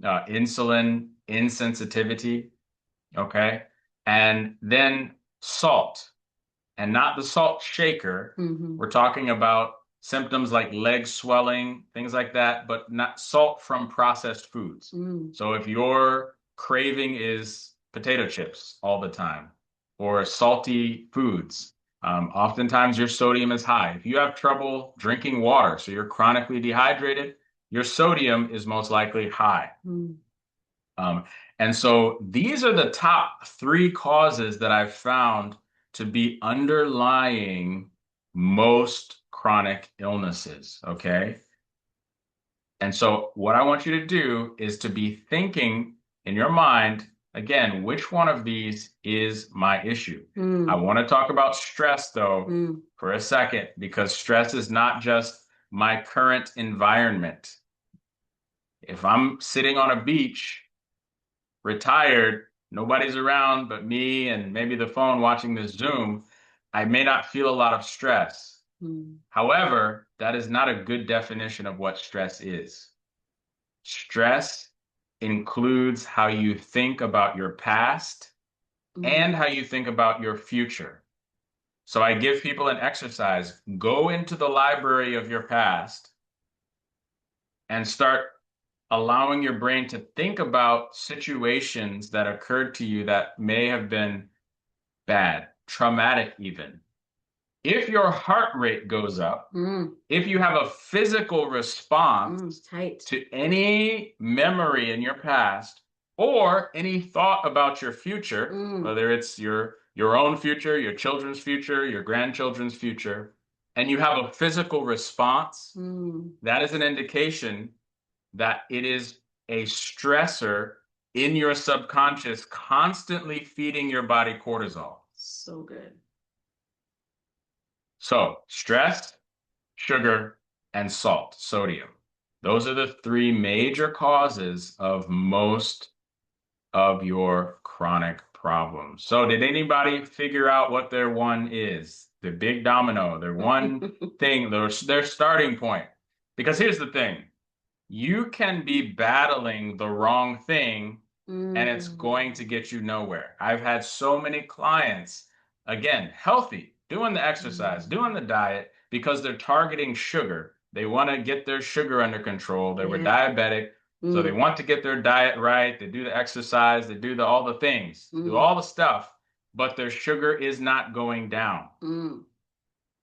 insulin insensitivity. Okay. And then salt, and not the salt shaker. We're talking about symptoms like leg swelling, things like that, but not salt from processed foods. So if your craving is potato chips all the time or salty foods, oftentimes your sodium is high. If you have trouble drinking water, so you're chronically dehydrated, your sodium is most likely high. Um, and so these are the top three causes that I've found to be underlying most chronic illnesses. Okay. And so what I want you to do is to be thinking in your mind, again, which one of these is my issue? I want to talk about stress though for a second, because stress is not just my current environment. If I'm sitting on a beach, retired, nobody's around but me and maybe the phone watching this Zoom, I may not feel a lot of stress. However, that is not a good definition of what stress is. Stress includes how you think about your past and how you think about your future. So I give people an exercise. Go into the library of your past and start allowing your brain to think about situations that occurred to you that may have been bad, traumatic even. If your heart rate goes up, if you have a physical response to any memory in your past or any thought about your future, whether it's your own future, your children's future, your grandchildren's future, and you have a physical response, that is an indication that it is a stressor in your subconscious constantly feeding your body cortisol. So good. So stress, sugar, and salt, sodium. Those are the three major causes of most of your chronic problems. So did anybody figure out what their one is? The big domino, their one thing, their starting point. Because here's the thing. You can be battling the wrong thing and it's going to get you nowhere. I've had so many clients, again, healthy, doing the exercise, doing the diet, because they're targeting sugar. They want to get their sugar under control. They were diabetic, so they want to get their diet right. They do the exercise, they do all the things, do all the stuff, but their sugar is not going down.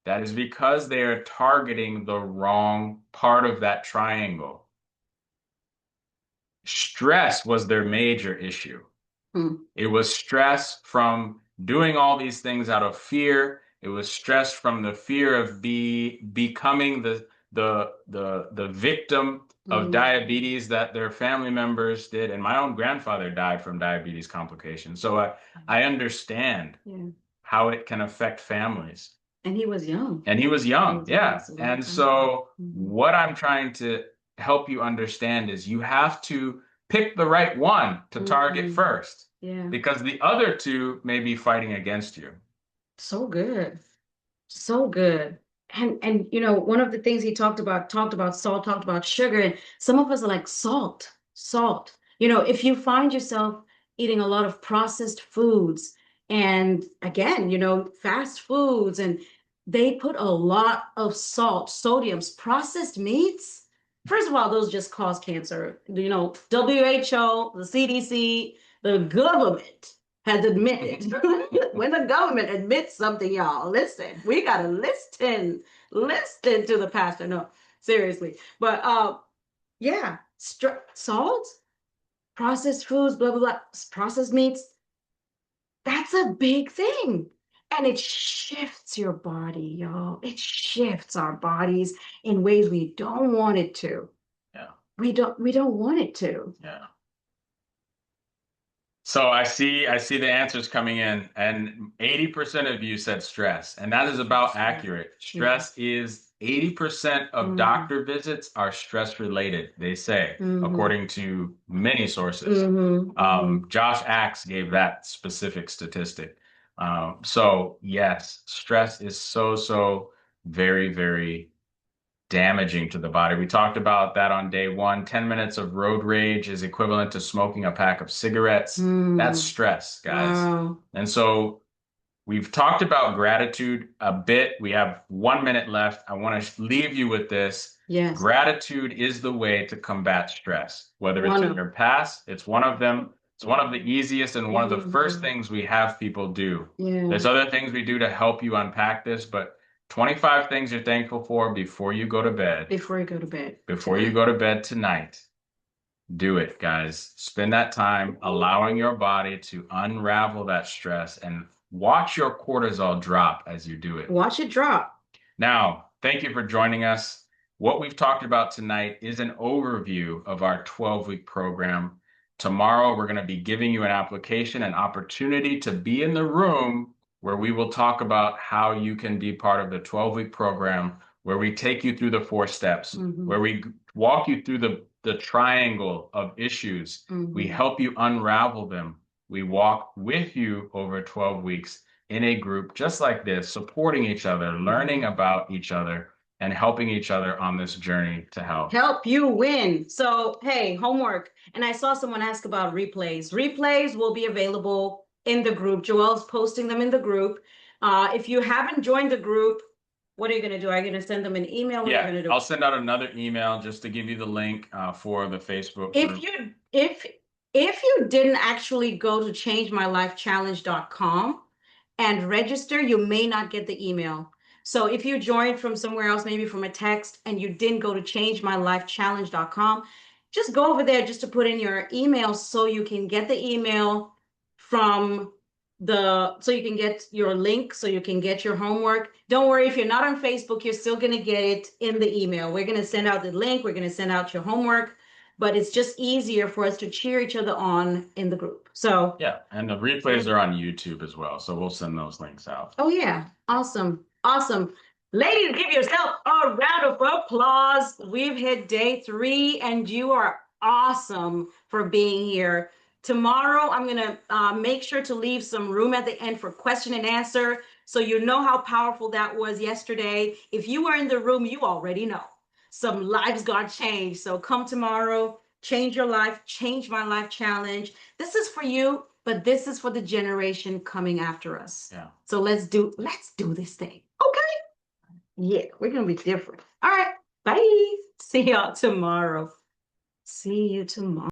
That is because they are targeting the wrong part of that triangle. Stress was their major issue. It was stress from doing all these things out of fear. It was stress from the fear of becoming the victim of diabetes that their family members did. And my own grandfather died from diabetes complications. So I understand how it can affect families. And he was young. And he was young, yeah. And so what I'm trying to help you understand is you have to pick the right one to target first. Yeah. Because the other two may be fighting against you. So good. So good. And you know, one of the things he talked about salt, talked about sugar, and some of us are like salt, salt. You know, if you find yourself eating a lot of processed foods, and again, you know, fast foods, and they put a lot of salt, sodiums, processed meats. First of all, those just cause cancer. You know, WHO, the CDC, the government has admitted. When the government admits something, y'all, listen, we gotta listen to the pastor. No, seriously. But yeah, salt, processed foods, blah blah blah, processed meats, that's a big thing. And it shifts your body, y'all. It shifts our bodies in ways we don't want it to. Yeah. We don't want it to. Yeah. So I see the answers coming in, and 80% of you said stress, and that is about accurate. Stress is 80% of doctor visits are stress related, they say, according to many sources. Josh Axe gave that specific statistic. So yes, stress is so very, very damaging to the body. We talked about that on day one. 10 minutes of road rage is equivalent to smoking a pack of cigarettes. That's stress, guys. Wow. And so we've talked about gratitude a bit. We have 1 minute left. I want to leave you with this. Yes. Gratitude is the way to combat stress. Whether it's in your past, it's one of them. It's one of the easiest and one of the first things we have people do. Yeah. There's other things we do to help you unpack this, but 25 things you're thankful for before you go to bed. Before you go to bed. Before you go to bed tonight. Do it, guys. Spend that time allowing your body to unravel that stress and watch your cortisol drop as you do it. Watch it drop. Now, thank you for joining us. What we've talked about tonight is an overview of our 12-week program. Tomorrow, we're going to be giving you an application, an opportunity to be in the room where we will talk about how you can be part of the 12-week program, where we take you through the 4 steps, where we walk you through the triangle of issues. We help you unravel them. We walk with you over 12 weeks in a group just like this, supporting each other, learning about each other, and helping each other on this journey to health. Help you win. So, hey, homework. And I saw someone ask about replays. Replays will be available in the group. Joelle's posting them in the group. If you haven't joined the group, what are you going to do? Are you going to send them an email? What are you going to do? I'll send out another email just to give you the link for the Facebook group. If you didn't actually go to changemylifechallenge.com and register, you may not get the email. So if you joined from somewhere else, maybe from a text, and you didn't go to changemylifechallenge.com, just go over there just to put in your email so you can get the email so you can get your link, so you can get your homework. Don't worry, if you're not on Facebook, you're still going to get it in the email. We're going to send out the link. We're going to send out your homework. But it's just easier for us to cheer each other on in the group. So yeah, and the replays are on YouTube as well, so we'll send those links out. Oh yeah, awesome. Ladies, give yourself a round of applause. We've hit day 3 and you are awesome for being here. Tomorrow, I'm gonna make sure to leave some room at the end for question and answer, so you know how powerful that was yesterday. If you were in the room, you already know. Some lives got changed. So come tomorrow, change your life, change my life challenge. This is for you, but this is for the generation coming after us. Yeah. So let's do this thing. Okay. Yeah, we're gonna be different. All right. Bye. See y'all tomorrow. See you tomorrow.